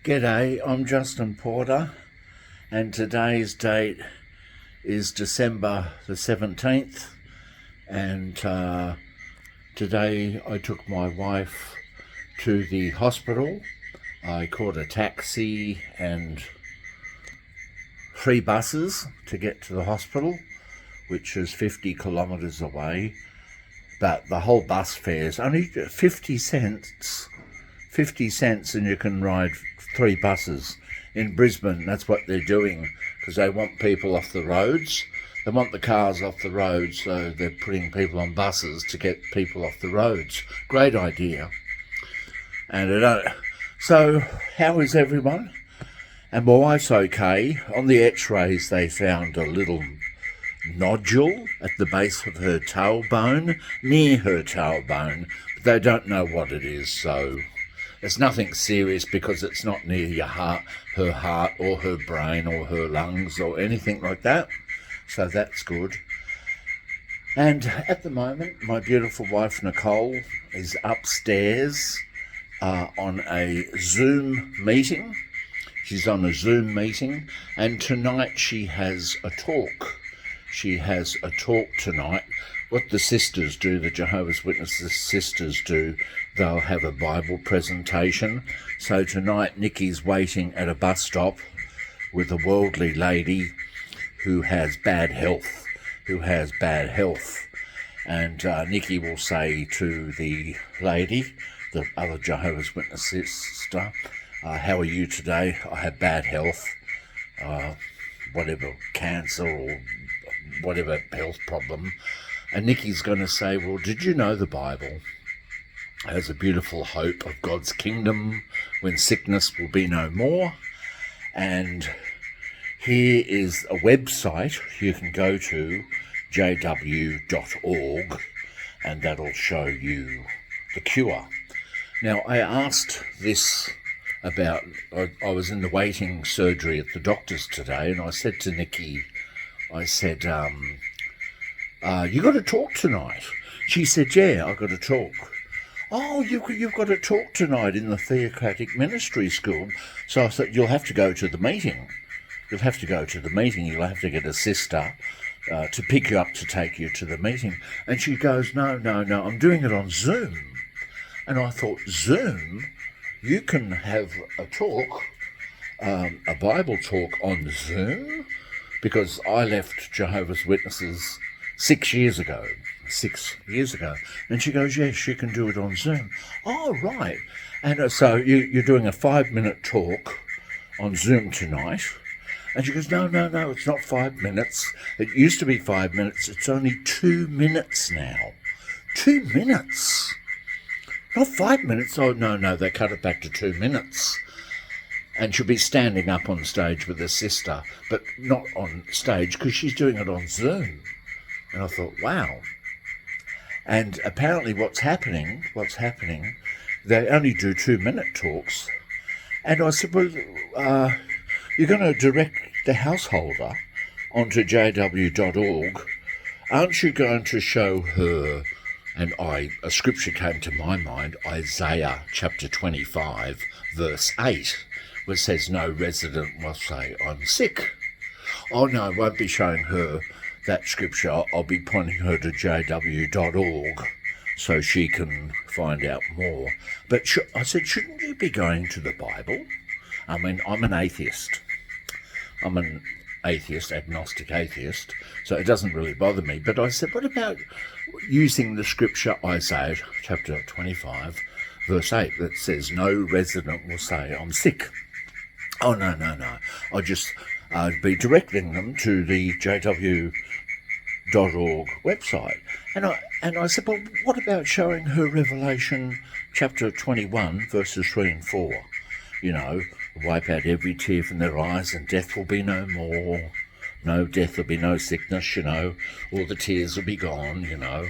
G'day, I'm Justin Porter, and today's date is December the 17th, and today I took my wife to the hospital. I caught a taxi and 3 buses to get to the hospital, which is 50 kilometres away, but the whole bus fare is only 50 cents. 50 cents and you can ride 3 buses. In Brisbane, that's what they're doing, because they want people off the roads. They want the cars off the roads, so they're putting people on buses to get people off the roads. Great idea. And so, how is everyone? And my wife's okay. On the x-rays, they found a little nodule at the base of her tailbone, near her tailbone, but they don't know what it is, so it's nothing serious because it's not near your heart, her heart or her brain or her lungs or anything like that. So that's good. And at the moment, my beautiful wife Nicole is upstairs on a Zoom meeting. She's on a Zoom meeting, and tonight she has a talk. She has a talk tonight. What the sisters do, the Jehovah's Witnesses sisters do, they'll have a Bible presentation. So tonight Nikki's waiting at a bus stop with a worldly lady who has bad health. And Nikki will say to the lady, the other Jehovah's Witness sister, how are you today? I have bad health, whatever, cancer or whatever health problem. And Nikki's going to say, well, did you know the Bible has a beautiful hope of God's kingdom when sickness will be no more? And here is a website you can go to, jw.org, and that'll show you the cure. Now, I asked this about, I was in the waiting surgery at the doctor's today, and I said to Nikki, I said, you got to talk tonight. She said, yeah, I've got to talk. Oh, you've got to talk tonight in the Theocratic Ministry School. So I said, you'll have to go to the meeting. You'll have to get a sister to pick you up to take you to the meeting. And she goes, no, I'm doing it on Zoom. And I thought, Zoom? You can have a talk, a Bible talk on Zoom? Because I left Jehovah's Witnesses 6 years ago. And she goes, yes, you can do it on Zoom. Oh, right. And so you're doing a 5-minute talk on Zoom tonight. And she goes, no, it's not 5 minutes. It used to be 5 minutes. It's only 2 minutes now. 2 minutes? Not 5 minutes. Oh, no, they cut it back to 2 minutes. And she'll be standing up on stage with her sister, but not on stage because she's doing it on Zoom. And I thought, wow. And apparently what's happening, they only do 2-minute talks. And I said, well, you're going to direct the householder onto jw.org. Aren't you going to show her, and a scripture came to my mind, Isaiah chapter 25, verse 8, where it says, no resident will say, I'm sick. Oh no, I won't be showing her that scripture. I'll be pointing her to jw.org so she can find out more. But I said, shouldn't you be going to the Bible? I mean, I'm an atheist. Agnostic atheist, so it doesn't really bother me. But I said, what about using the scripture Isaiah chapter 25, verse 8, that says, no resident will say, I'm sick. Oh, no. I'd be directing them to the jw.org website. And I said, well, what about showing her Revelation chapter 21, verses 3 and 4? You know, wipe out every tear from their eyes and death will be no more. No death will be no sickness, you know. All the tears will be gone, you know.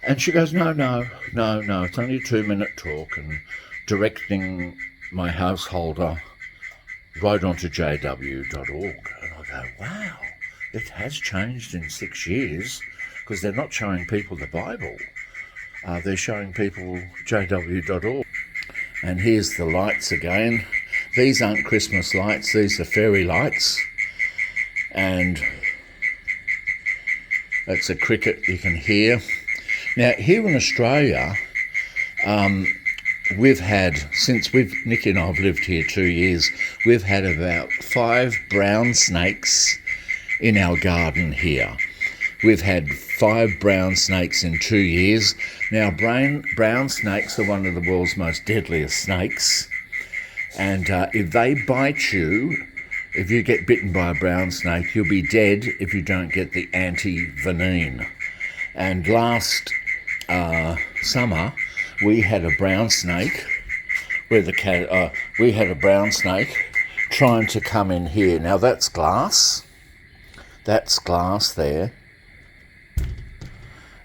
And she goes, no, it's only a 2-minute talk, and directing my householder right onto jw.org. And I go, wow, it has changed in 6 years, because they're not showing people the Bible. They're showing people jw.org. And here's the lights again. These aren't Christmas lights, these are fairy lights. And that's a cricket you can hear. Now, here in Australia, we've had, Nikki and I have lived here 2 years, we've had about 5 brown snakes in our garden here. We've had 5 brown snakes in 2 years. Now, brown snakes are one of the world's most deadliest snakes. And if they bite you, if you get bitten by a brown snake, you'll be dead if you don't get the anti-venin. And last summer, we had a brown snake, we had a brown snake trying to come in here. Now, that's glass. That's glass there.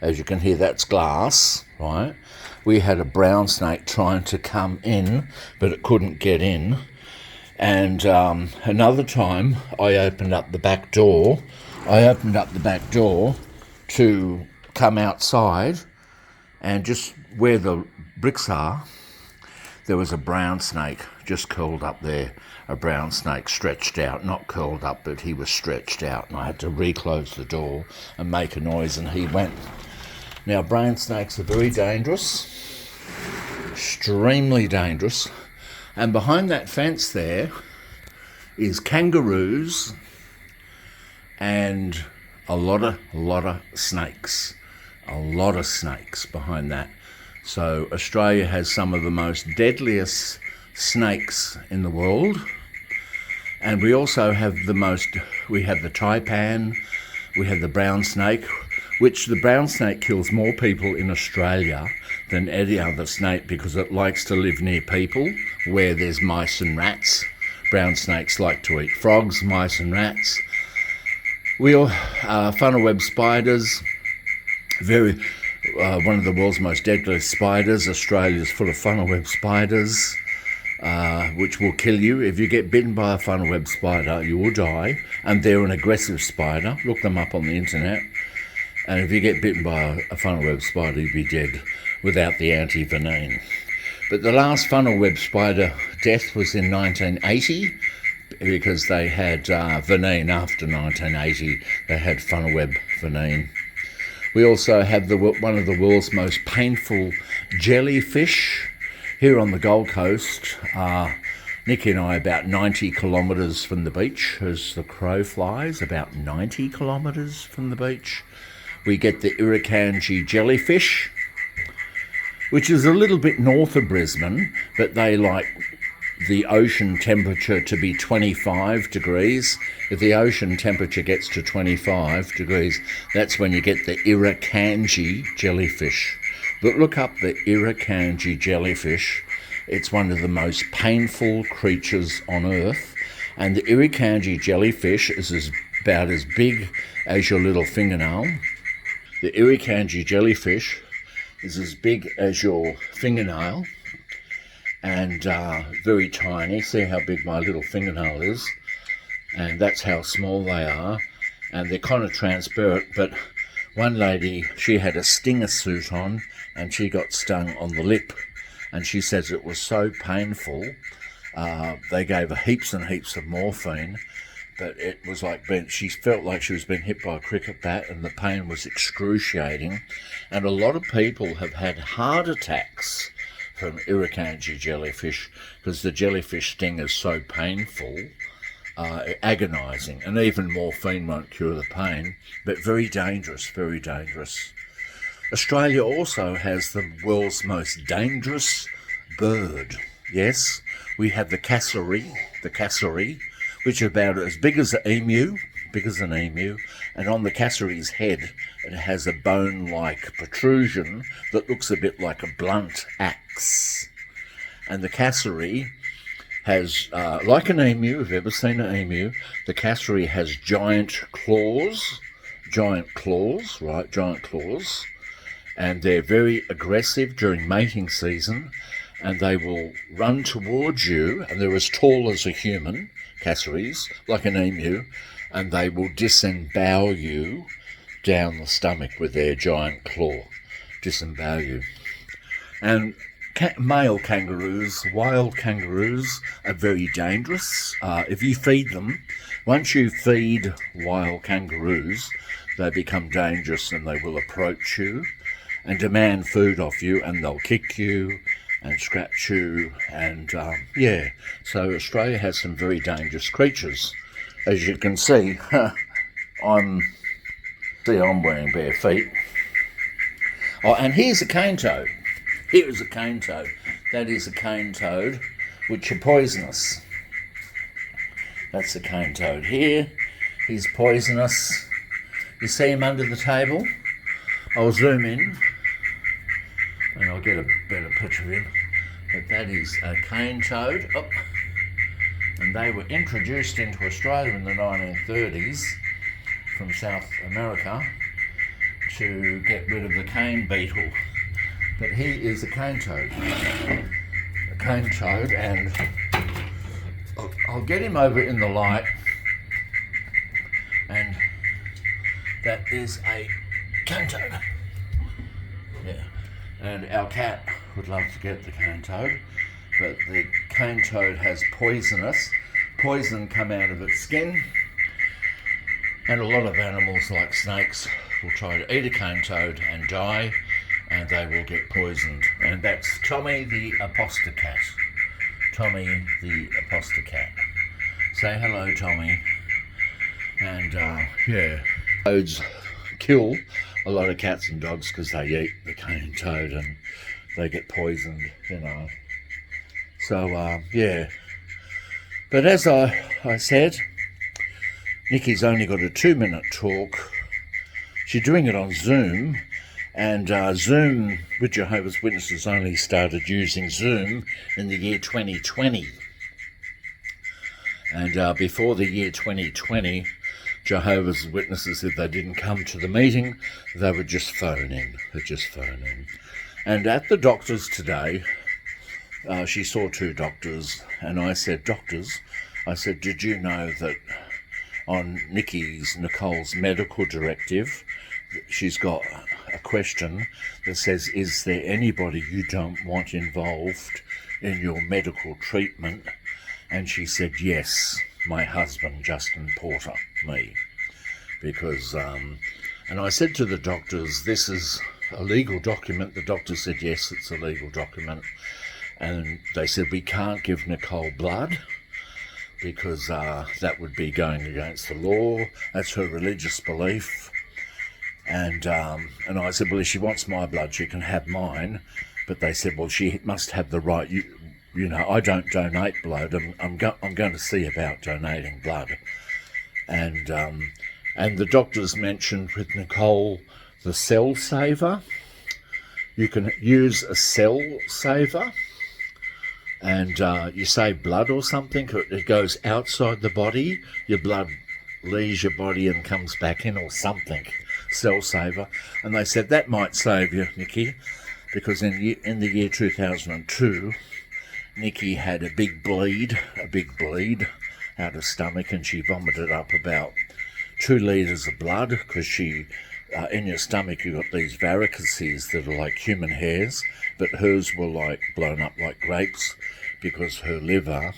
As you can hear, that's glass, right? We had a brown snake trying to come in, but it couldn't get in. And another time, I opened up the back door. To come outside, and just where the bricks are, there was a brown snake just curled up there. A brown snake stretched out, not curled up, but he was stretched out. And I had to reclose the door and make a noise, and he went. Now, brown snakes are very dangerous, extremely dangerous. And behind that fence there is kangaroos and a lot of snakes. A lot of snakes behind that. So Australia has some of the most deadliest snakes in the world. And we also have the taipan, we have the brown snake, which the brown snake kills more people in Australia than any other snake because it likes to live near people where there's mice and rats. Brown snakes like to eat frogs, mice and rats. Funnel web spiders, one of the world's most deadliest spiders. Australia's full of funnel web spiders, which will kill you. If you get bitten by a funnel web spider, you will die. And they're an aggressive spider. Look them up on the internet. And if you get bitten by a funnel web spider, you'll be dead without the anti-venin. But the last funnel web spider death was in 1980 because they had venin after 1980. They had funnel web venin. We also have one of the world's most painful jellyfish here on the Gold Coast. Nikki and I about 90 kilometres from the beach as the crow flies, about 90 kilometres from the beach. We get the Irukandji jellyfish, which is a little bit north of Brisbane, but they like the ocean temperature to be 25 degrees. If the ocean temperature gets to 25 degrees, that's when you get the Irukandji jellyfish. But look up the Irukandji jellyfish. It's one of the most painful creatures on Earth. And the Irukandji jellyfish is about as big as your little fingernail. The Irukandji jellyfish is as big as your fingernail and very tiny. See how big my little fingernail is? And that's how small they are. And they're kind of transparent, but one lady, she had a stinger suit on and she got stung on the lip. And she says it was so painful, they gave her heaps and heaps of morphine, but it was like she felt like she was being hit by a cricket bat and the pain was excruciating. And a lot of people have had heart attacks from Irukandji jellyfish because the jellyfish sting is so painful, agonising, and even morphine won't cure the pain, but very dangerous, very dangerous. Australia also has the world's most dangerous bird. Yes, we have the cassowary, which is about as big as an emu, and on the cassowary's head it has a bone-like protrusion that looks a bit like a blunt axe. And the cassowary has, like an emu, if you've ever seen an emu, the cassowary has giant claws, and they're very aggressive during mating season, and they will run towards you, and they're as tall as a human, cassowaries, like an emu, and they will disembowel you down the stomach with their giant claw, disembowel you. And Male kangaroos, wild kangaroos, are very dangerous. If you feed them, once you feed wild kangaroos, they become dangerous and they will approach you and demand food off you, and they'll kick you and scratch you, and so Australia has some very dangerous creatures. As you can see, I'm wearing bare feet. Oh, and here's a cane toad. Here is a cane toad. That is a cane toad, which are poisonous. That's the cane toad here. He's poisonous. You see him under the table? I'll zoom in and I'll get a better picture of him. But that is a cane toad. Oh. And they were introduced into Australia in the 1930s from South America to get rid of the cane beetle. But he is a cane toad. A cane toad, and I'll get him over in the light. And that is a cane toad. Yeah. And our cat would love to get the cane toad, but the cane toad has poison come out of its skin. And a lot of animals like snakes will try to eat a cane toad and die, and they will get poisoned. And that's Tommy the Apostate cat. Tommy the Apostate cat. Say hello, Tommy. And toads kill a lot of cats and dogs because they eat the cane toad and they get poisoned, So, But as I said, Nikki's only got a 2-minute talk. She's doing it on Zoom, and Zoom with Jehovah's Witnesses only started using Zoom in the year 2020. And before the year 2020, Jehovah's Witnesses, if they didn't come to the meeting, they would just phone in. And at the doctor's today, she saw 2 doctors, and I said, did you know that on Nicole's medical directive, she's got a question that says, is there anybody you don't want involved in your medical treatment? And she said, yes, my husband, Justin Porter, me. Because, and I said to the doctors, this is a legal document. The doctor said, yes, it's a legal document. And they said, we can't give Nicole blood, because that would be going against the law. That's her religious belief. And I said, well, if she wants my blood, she can have mine. But they said, well, she must have the right. I don't donate blood. I'm going to see about donating blood. And the doctors mentioned with Nicole the cell saver. You can use a cell saver, and you save blood or something. It goes outside the body. Your blood leaves your body and comes back in, or something. Cell saver. And they said that might save you, Nikki, because in the year 2002, Nikki had a big bleed out of stomach, and she vomited up about 2 litres of blood, because she, in your stomach, you've got these varices that are like human hairs, but hers were like blown up like grapes, because her liver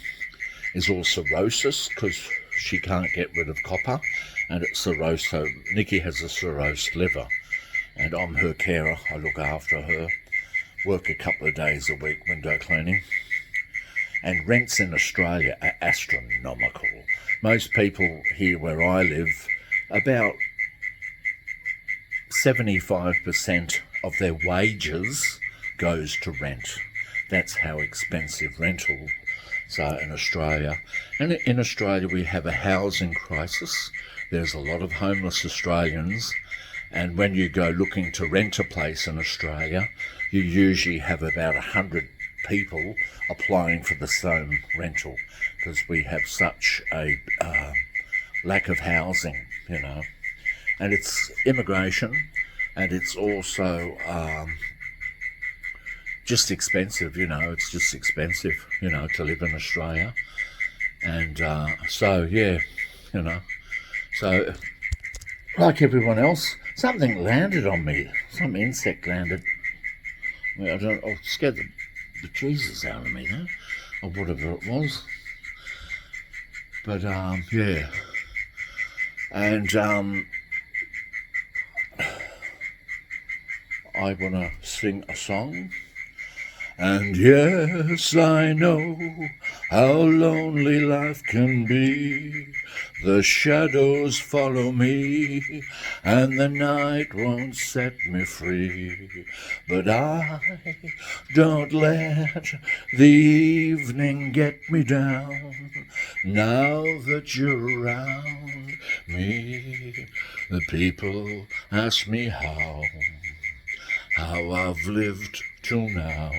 is all cirrhosis, because she can't get rid of copper, and it's cirrhosis. So Nikki has a cirrhosis liver, and I'm her carer. I look after her, work a couple of days a week window cleaning. And rents in Australia are astronomical. Most people here where I live, about 75% of their wages goes to rent. That's how expensive rental are in Australia. And in Australia we have a housing crisis. There's a lot of homeless Australians, and when you go looking to rent a place in Australia, you usually have about 100 people applying for the same rental, because we have such a lack of housing, and it's immigration, and it's also just expensive, it's just expensive, to live in Australia. And so like everyone else, something landed on me, some insect landed. I was scared the the Jesus out of me there, or whatever it was. But yeah, and I want to sing a song. And yes, I know how lonely life can be. The shadows follow me, and the night won't set me free. But I don't let the evening get me down. Now that you're around me, the people ask me how I've lived till now.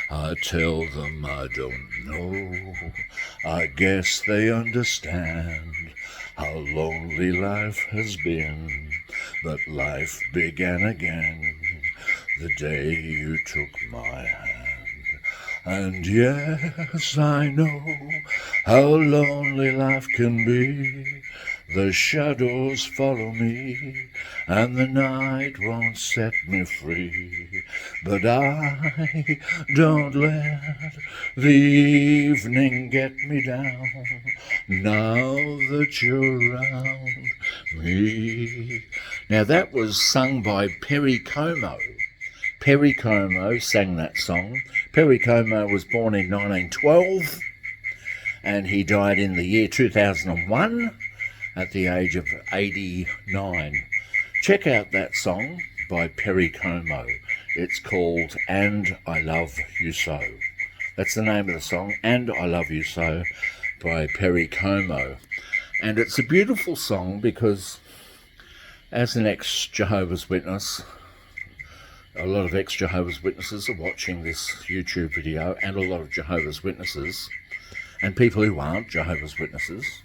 I tell them I don't know. I guess they understand how lonely life has been. But life began again the day you took my hand. And yes, I know how lonely life can be. The shadows follow me, and the night won't set me free. But I don't let the evening get me down, now that you're around me. Now that was sung by Perry Como. Perry Como sang that song. Perry Como was born in 1912, and he died in the year 2001. At the age of 89. Check out that song by Perry Como. It's called And I Love You So. That's the name of the song, And I Love You So, by Perry Como. And it's a beautiful song because as an ex-Jehovah's Witness, a lot of ex-Jehovah's Witnesses are watching this YouTube video, and a lot of Jehovah's Witnesses, and people who aren't Jehovah's Witnesses.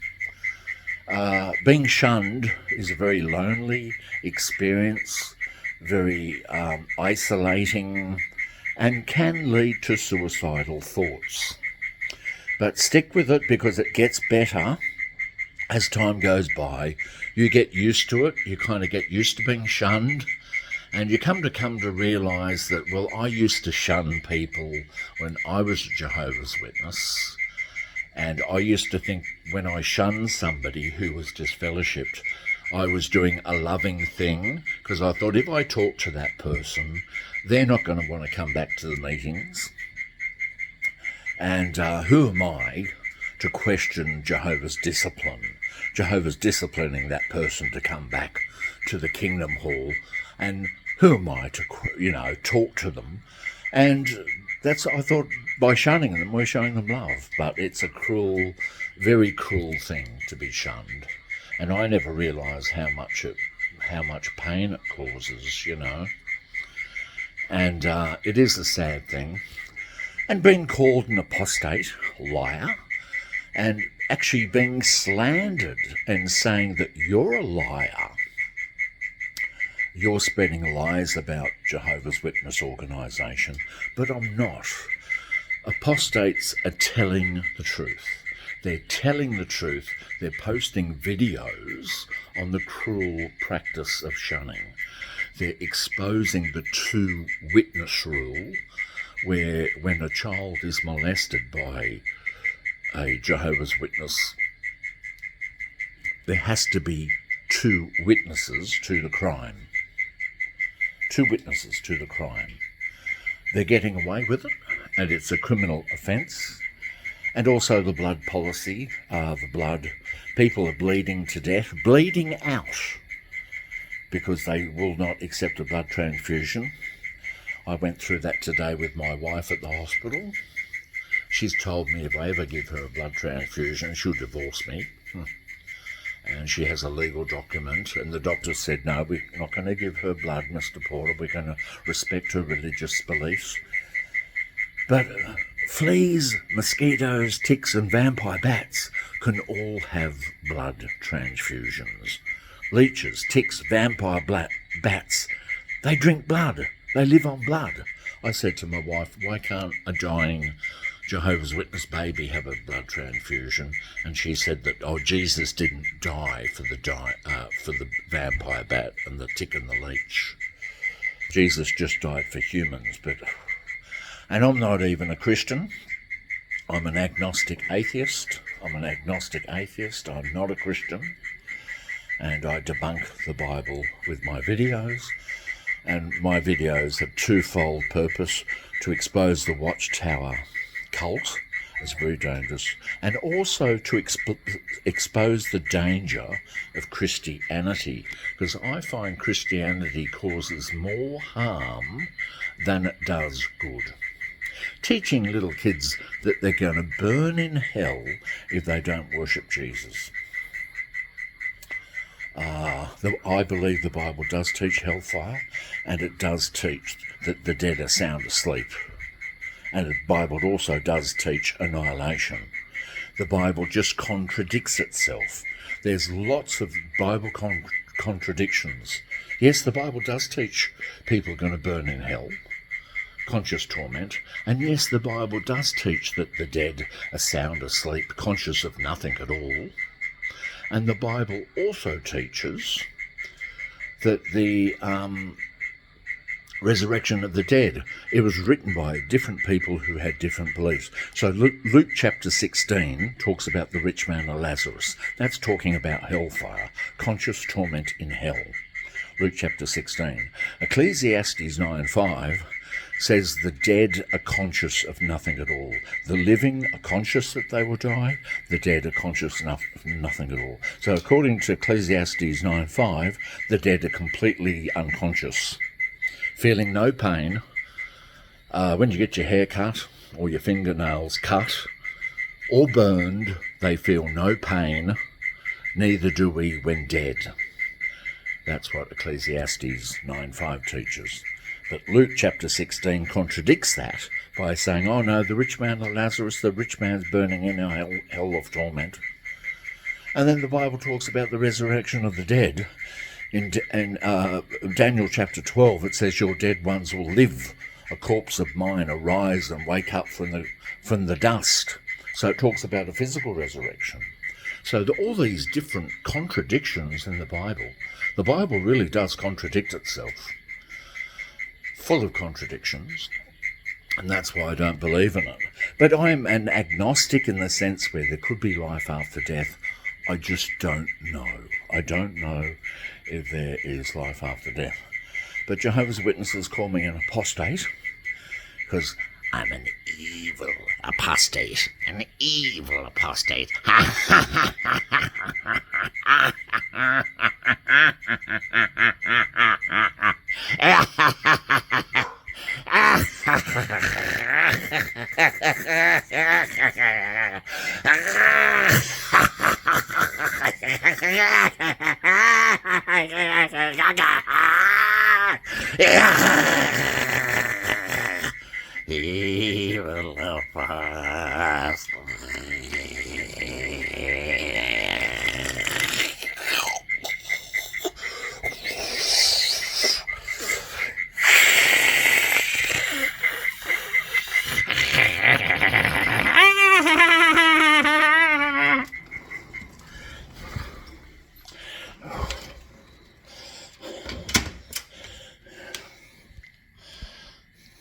Being shunned is a very lonely experience, very isolating, and can lead to suicidal thoughts. But stick with it because it gets better as time goes by. You get used to it, you kind of get used to being shunned, and you come to realise that, well, I used to shun people when I was a Jehovah's Witness. And I used to think when I shunned somebody who was disfellowshipped, I was doing a loving thing, because I thought if I talk to that person, they're not going to want to come back to the meetings. And who am I to question Jehovah's discipline? Jehovah's disciplining that person to come back to the Kingdom Hall. And who am I to, talk to them? And I thought, by shunning them, we're showing them love. But it's a cruel, very cruel thing to be shunned. And I never realised how much pain it causes, And it is a sad thing. And being called an apostate, liar, and actually being slandered and saying that you're a liar. You're spreading lies about Jehovah's Witness organisation, but I'm not. Apostates are telling the truth. They're telling the truth. They're posting videos on the cruel practice of shunning. They're exposing the two-witness rule, where when a child is molested by a Jehovah's Witness, there has to be two witnesses to the crime. Two witnesses to the crime. They're getting away with it, and it's a criminal offence. And also the blood policy, people are bleeding to death, bleeding out, because they will not accept a blood transfusion. I went through that today with my wife at the hospital. She's told me if I ever give her a blood transfusion, she'll divorce me. And she has a legal document, and the doctor said, no, we're not going to give her blood, Mr. Porter. We're going to respect her religious beliefs. But fleas, mosquitoes, ticks, and vampire bats can all have blood transfusions. Leeches, ticks, vampire bats, they drink blood. They live on blood. I said to my wife, why can't a dying Jehovah's Witness baby have a blood transfusion? And she said that, Jesus didn't die for the vampire bat and the tick and the leech. Jesus just died for humans. And I'm not even a Christian. I'm an agnostic atheist. I'm not a Christian. And I debunk the Bible with my videos. And my videos have twofold purpose: to expose the Watchtower cult as very dangerous, and also to expose the danger of Christianity, because I find Christianity causes more harm than it does good. Teaching little kids that they're going to burn in hell if they don't worship Jesus. I believe the Bible does teach hellfire, and it does teach that the dead are sound asleep. And the Bible also does teach annihilation. The Bible just contradicts itself. There's lots of Bible contradictions. Yes, the Bible does teach people are going to burn in hell, conscious torment. And yes, the Bible does teach that the dead are sound asleep, conscious of nothing at all. And the Bible also teaches that the resurrection of the dead, it was written by different people who had different beliefs. So Luke chapter 16 talks about the rich man and Lazarus. That's talking about hellfire, conscious torment in hell. Luke chapter 16. Ecclesiastes 9:5 says the dead are conscious of nothing at all. The living are conscious that they will die. The dead are conscious of nothing at all. So according to Ecclesiastes 9:5, the dead are completely unconscious, feeling no pain. When you get your hair cut or your fingernails cut or burned, they feel no pain. Neither do we when dead. That's what Ecclesiastes 9:5 teaches. But Luke chapter 16 contradicts that by saying, oh no, the rich man and Lazarus, the rich man's burning in a hell of torment. And then the Bible talks about the resurrection of the dead. In Daniel chapter 12, it says, your dead ones will live. A corpse of mine arise and wake up from the dust. So it talks about a physical resurrection. So all these different contradictions in the Bible really does contradict itself. Full of contradictions, and that's why I don't believe in it. But I'm an agnostic in the sense where there could be life after death. I just don't know. I don't know if there is life after death. But Jehovah's Witnesses call me an apostate because I'm an evil apostate. An evil apostate. Evil apostate.